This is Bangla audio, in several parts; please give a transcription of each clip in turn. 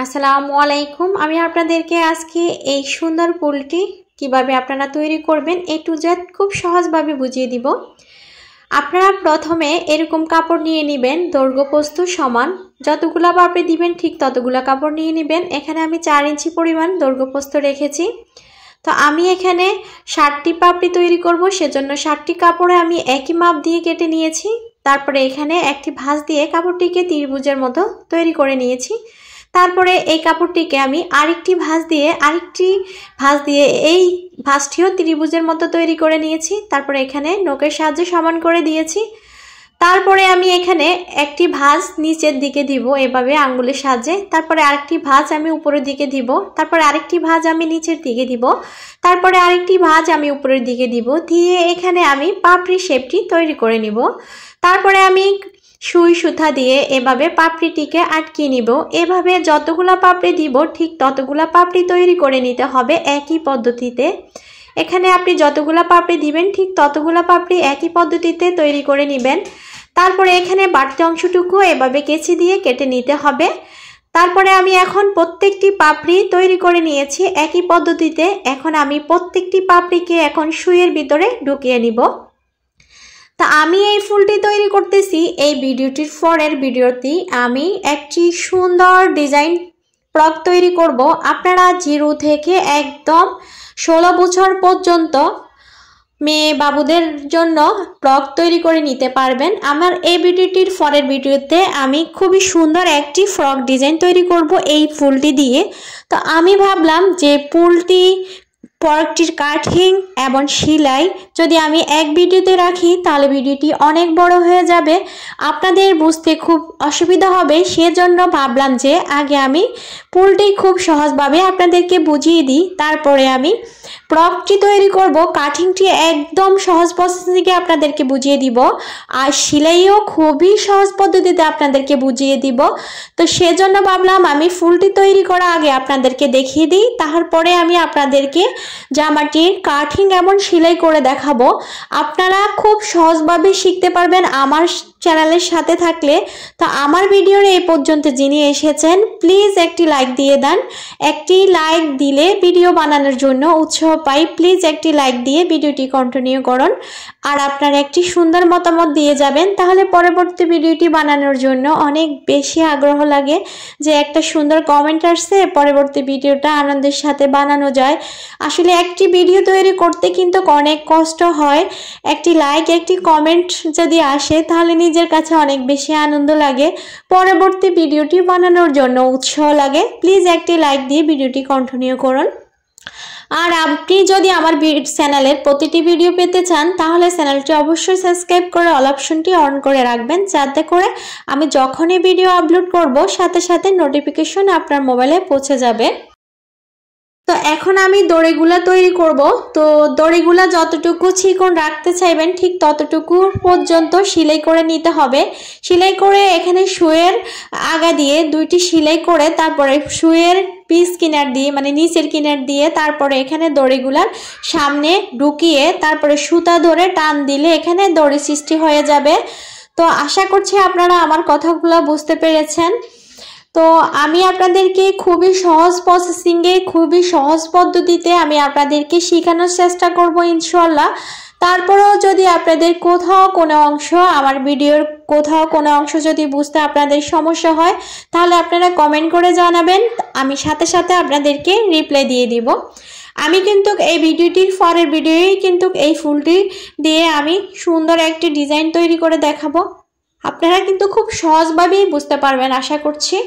আসসালামু আলাইকুম। আমি আপনাদেরকে আজকে এই সুন্দর ফুলটি কিভাবে আপনারা তৈরি করবেন এ টু জেড খুব সহজভাবে বুঝিয়ে দিব। আপনারা প্রথমে এরকম কাপড় নিয়ে নেবেন, দৈর্ঘ্য প্রস্থ সমান, যতগুলা পাপড়ি দিবেন ঠিক ততগুলা কাপড় নিয়ে নেবেন। এখানে আমি 4 ইঞ্চি পরিমাণ দৈর্ঘ্য প্রস্থ রেখেছি। তো আমি এখানে 60টি পাপড়ি তৈরি করব, সেজন্য 60টি কাপড়ে আমি একই মাপ দিয়ে কেটে নিয়েছি। তারপরে এখানে একটি ভাঁজ দিয়ে কাপড়টিকে ত্রিভুজের মতো তৈরি করে নিয়েছি। তারপরে এই কাপড়টিকে আমি আরেকটি ভাঁজ দিয়ে এই ভাঁজটিও ত্রিভুজের মতো তৈরি করে নিয়েছি। তারপরে এখানে নখের সাহায্যে সমান করে দিয়েছি। তারপরে আমি এখানে একটি ভাঁজ নিচের দিকে দিব এভাবে আঙ্গুলের সাহায্যে, তারপরে আরেকটি ভাঁজ আমি উপরের দিকে দিব, তারপরে আরেকটি ভাঁজ আমি নিচের দিকে দিব, তারপরে আরেকটি ভাঁজ আমি উপরের দিকে দিব, দিয়ে এখানে আমি পাপড়ি শেপটি তৈরি করে নিব। তারপরে আমি সুই সুতা দিয়ে এভাবে পাপড়িটিকে আটকে নিব। এভাবে যতগুলা পাপড়ি দিব ঠিক ততগুলা পাপড়ি তৈরি করে নিতে হবে একই পদ্ধতিতে। এখানে আপনি যতগুলা পাপড়ি দিবেন ঠিক ততগুলা পাপড়ি একই পদ্ধতিতে তৈরি করে নেবেন। তারপরে এখানে বাড়তি অংশটুকু এভাবে কেচি দিয়ে কেটে নিতে হবে। তারপরে আমি এখন প্রত্যেকটি পাপড়ি তৈরি করে নিয়েছি একই পদ্ধতিতে। এখন আমি প্রত্যেকটি পাপড়িকে এখন সুইয়ের ভিতরে ঢুকিয়ে নিব। তা আমি এই ফুলটি তৈরি করতেছি। এই ভিডিওটির পরের ভিডিওতে আমি একটি সুন্দর ডিজাইন ফ্রক তৈরি করব। আপনারা 0 থেকে একদম 16 বছর পর্যন্ত মেয়ে বাবুদের জন্য ফ্রক তৈরি করে নিতে পারবেন। আমার এই ভিডিওটির পরের ভিডিওতে আমি খুবই সুন্দর একটি ফ্রক ডিজাইন তৈরি করব এই ফুলটি দিয়ে। তো আমি ভাবলাম যে ফ্রকটির কাটিং এবং সেলাই যদি আমি এক ভিডিওতে রাখি তাহলে ভিডিওটি অনেক বড় হয়ে যাবে, আপনাদের বুঝতে খুব অসুবিধা হবে। সেজন্য ভাবলাম যে আগে আমি ফুলটি খুব সহজভাবে আপনাদেরকে বুঝিয়ে দিই, তারপরে আমি ফ্রকটি তৈরি করব। কাটিংটি একদম সহজ প্রসেসিংয়ে আপনাদেরকে বুঝিয়ে দিব, আর সেলাইও খুবই সহজ পদ্ধতিতে আপনাদেরকে বুঝিয়ে দিব। তো সেজন্য ভাবলাম আমি ফুলটি তৈরি করা আগে আপনাদেরকে দেখিয়ে দিই, তারপরে আমি আপনাদেরকে জামাটির কাটিং এবং সেলাই করে দেখাবো। আপনারা খুব সহজভাবে শিখতে পারবেন আমার চ্যানেলের সাথে থাকলে। তো আমার ভিডিওর এই পর্যন্ত যিনি এসেছেন প্লিজ একটি লাইক দিয়ে দেন। একটি লাইক দিলে ভিডিও বানানোর জন্য উৎসাহ পাই। প্লিজ একটি লাইক দিয়ে ভিডিওটি কন্টিনিউ করুন, আর আপনারা একটি সুন্দর মতামত দিয়ে যাবেন, তাহলে পরবর্তী ভিডিওটি বানানোর জন্য অনেক বেশি আগ্রহ লাগে। যে একটা সুন্দর কমেন্ট আসছে, পরবর্তী ভিডিওটা আনন্দের সাথে বানানো যায়। আসলে একটি ভিডিও তৈরি করতে কিন্তু অনেক কষ্ট হয়। একটি লাইক একটি কমেন্ট যদি আসে তাহলে নিজের কাছে অনেক বেশি আনন্দ লাগে, পরবর্তী ভিডিওটি বানানোর জন্য উৎসাহ লাগে। প্লিজ একটি লাইক দিয়ে ভিডিওটি কন্টিনিউ করুন। আর আপনি যদি আমার চ্যানেলের প্রতিটি ভিডিও পেতে চান তাহলে চ্যানেলটি অবশ্যই সাবস্ক্রাইব করে অল অপশনটি অন করে রাখবেন, যাতে করে আমি যখনই ভিডিও আপলোড করব সাথে সাথে নোটিফিকেশন আপনার মোবাইলে পৌঁছে যাবে। তো এখন আমি দড়িগুলা তৈরি করব। তো দড়িগুলা যতটুকু চিকন রাখতে চাইবেন ঠিক ততটুকু পর্যন্ত সেলাই করে নিতে হবে। সেলাই করে এখানে সুইয়ের আগা দিয়ে 2টি সেলাই করে তারপরে সুইয়ের পিস কিনার দিয়ে মানে নিচের কিনার দিয়ে তারপরে এখানে দড়িগুলার সামনে ঢুকিয়ে তারপরে সুতা ধরে টান দিলে এখানে দড়ি সৃষ্টি হয়ে যাবে। তো আশা করছি আপনারা আমার কথাগুলো বুঝতে পেরেছেন। তো আমি আপনাদেরকে খুবই সহজ প্রসেসিংয়ে খুবই সহজ পদ্ধতিতে আমি আপনাদেরকে শেখানোর চেষ্টা করব ইনশাআল্লাহ। তারপরেও যদি আপনাদের কোথাও কোনো অংশ আমার ভিডিওর কোথাও কোনো অংশ যদি বুঝতে আপনাদের সমস্যা হয় তাহলে আপনারা কমেন্ট করে জানাবেন, আমি সাথে সাথে আপনাদেরকে রিপ্লাই দিয়ে দিব। আমি কিন্তু এই ভিডিওটির পরের ভিডিওই কিন্তু এই ফুলটি দিয়ে আমি সুন্দর একটি ডিজাইন তৈরি করে দেখাবো। আপনারা কিন্তু খুব সহজভাবেই বুঝতে পারবেন আশা করছি।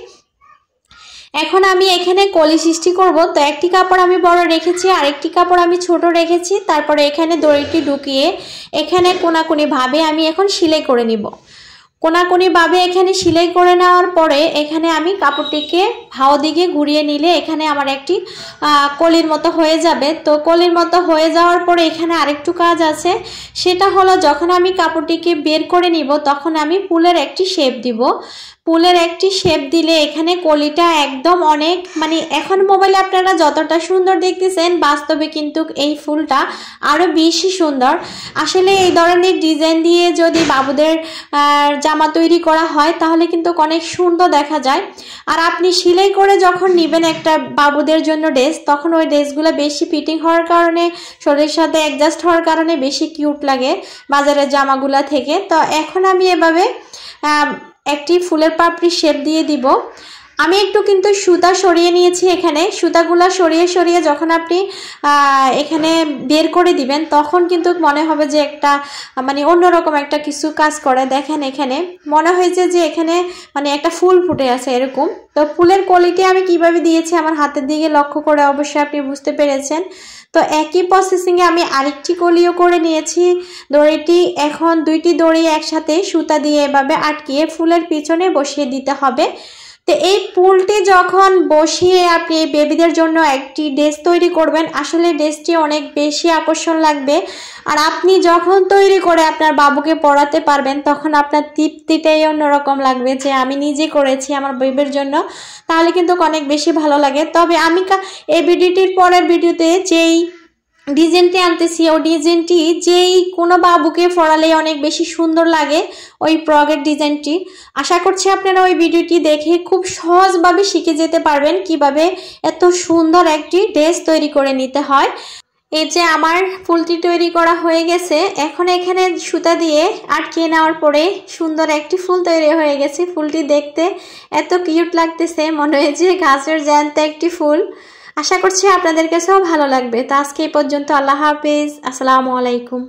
এখন আমি এখানে কলি সৃষ্টি করব। তো একটি কাপড় আমি বড় রেখেছি, আরেকটি কাপড় আমি ছোট রেখেছি। তারপরে এখানে দড়িটি ঢুকিয়ে এখানে কোনাকুনি ভাবে আমি এখন সেলাই করে নিব। কোনাকুনি ভাবে এখানে সেলাই করে নেওয়ার পরে এখানে আমি কাপড়টিকে ভাও দিকে ঘুরিয়ে নিলে এখানে আমার একটি কলির মতো হয়ে যাবে। তো কলির মতো হয়ে যাওয়ার পরে এখানে আরেকটু কাজ আছে, সেটা হলো যখন আমি কাপড়টিকে বের করে নিব তখন আমি ফুলের একটি শেপ দিব। ফুলের একটি শেপ দিলে এখানে কলিটা একদম অনেক মানে এখন মোবাইলে আপনারা যতটা সুন্দর দেখতেছেন বাস্তবে কিন্তু এই ফুলটা আরো বেশি সুন্দর। আসলে এই ধরনের ডিজাইন দিয়ে যদি বাবুদের জামা তৈরি করা হয় তাহলে কিন্তু অনেক সুন্দর দেখা যায়। আর আপনি সেলাই করে যখন নেবেন একটা বাবুদের জন্য ড্রেস, তখন ওই ড্রেসগুলো বেশি ফিটিং হওয়ার কারণে, শরীরের সাথে অ্যাডজাস্ট হওয়ার কারণে বেশি কিউট লাগে বাজারের জামাগুলা থেকে। তো এখন আমি এভাবে একটি ফুলের পাপড়ি শেপ দিয়ে দিব। আমি একটু কিন্তু সুতা সরিয়ে নিয়েছি। এখানে সুতাগুলা সরিয়ে সরিয়ে যখন আপনি এখানে বের করে দিবেন তখন কিন্তু মনে হবে যে একটা মানে অন্যরকম একটা কিছু কাজ করে। দেখেন এখানে মনে হয়েছে যে এখানে মানে একটা ফুল ফুটে আছে এরকম। তো ফুলের কোয়ালিটি আমি কিভাবে দিয়েছি আমার হাতের দিকে লক্ষ্য করে অবশ্যই আপনি বুঝতে পেরেছেন। তো একই প্রসেসিংয়ে আমি আরেকটি কলিও করে নিয়েছি দড়িটি। এখন দুইটি দড়ি একসাথে সুতা দিয়ে এভাবে আটকিয়ে ফুলের পিছনে বসিয়ে দিতে হবে। তো এই ফুলটি যখন বসিয়ে আপনি বেবিদের জন্য একটি ড্রেস তৈরি করবেন, আসলে ড্রেসটি অনেক বেশি আকর্ষণ লাগবে। আর আপনি যখন তৈরি করে আপনার বাবুকে পরাতে পারবেন তখন আপনার তৃপ্তিটাই অন্যরকম লাগবে যে আমি নিজে করেছি আমার বেবির জন্য, তাহলে কিন্তু অনেক বেশি ভালো লাগে। তবে আমি এই ভিডিওটির পরের ভিডিওতে যেই ডিজাইনটি আনতেছি ওই ডিজাইনটি যেই কোনো বাবুকে পরালে অনেক বেশি সুন্দর লাগে ওই ফ্রকের ডিজাইনটি। আশা করছি আপনারা ওই ভিডিওটি দেখে খুব সহজভাবে শিখে যেতে পারবেন কিভাবে এত সুন্দর একটি ড্রেস তৈরি করে নিতে হয়। এই যে আমার ফুলটি তৈরি করা হয়ে গেছে, এখন এখানে সুতা দিয়ে আটকে নেওয়ার পরে সুন্দর একটি ফুল তৈরি হয়ে গেছে। ফুলটি দেখতে এত কিউট লাগতেছে, মনে হয় যে গাছের জ্যান্ত একটি ফুল। আশা করছি আপনাদের কাছেও ভালো লাগবে। তো আজকে এই পর্যন্ত, আল্লাহ হাফেজ, আসসালামু আলাইকুম।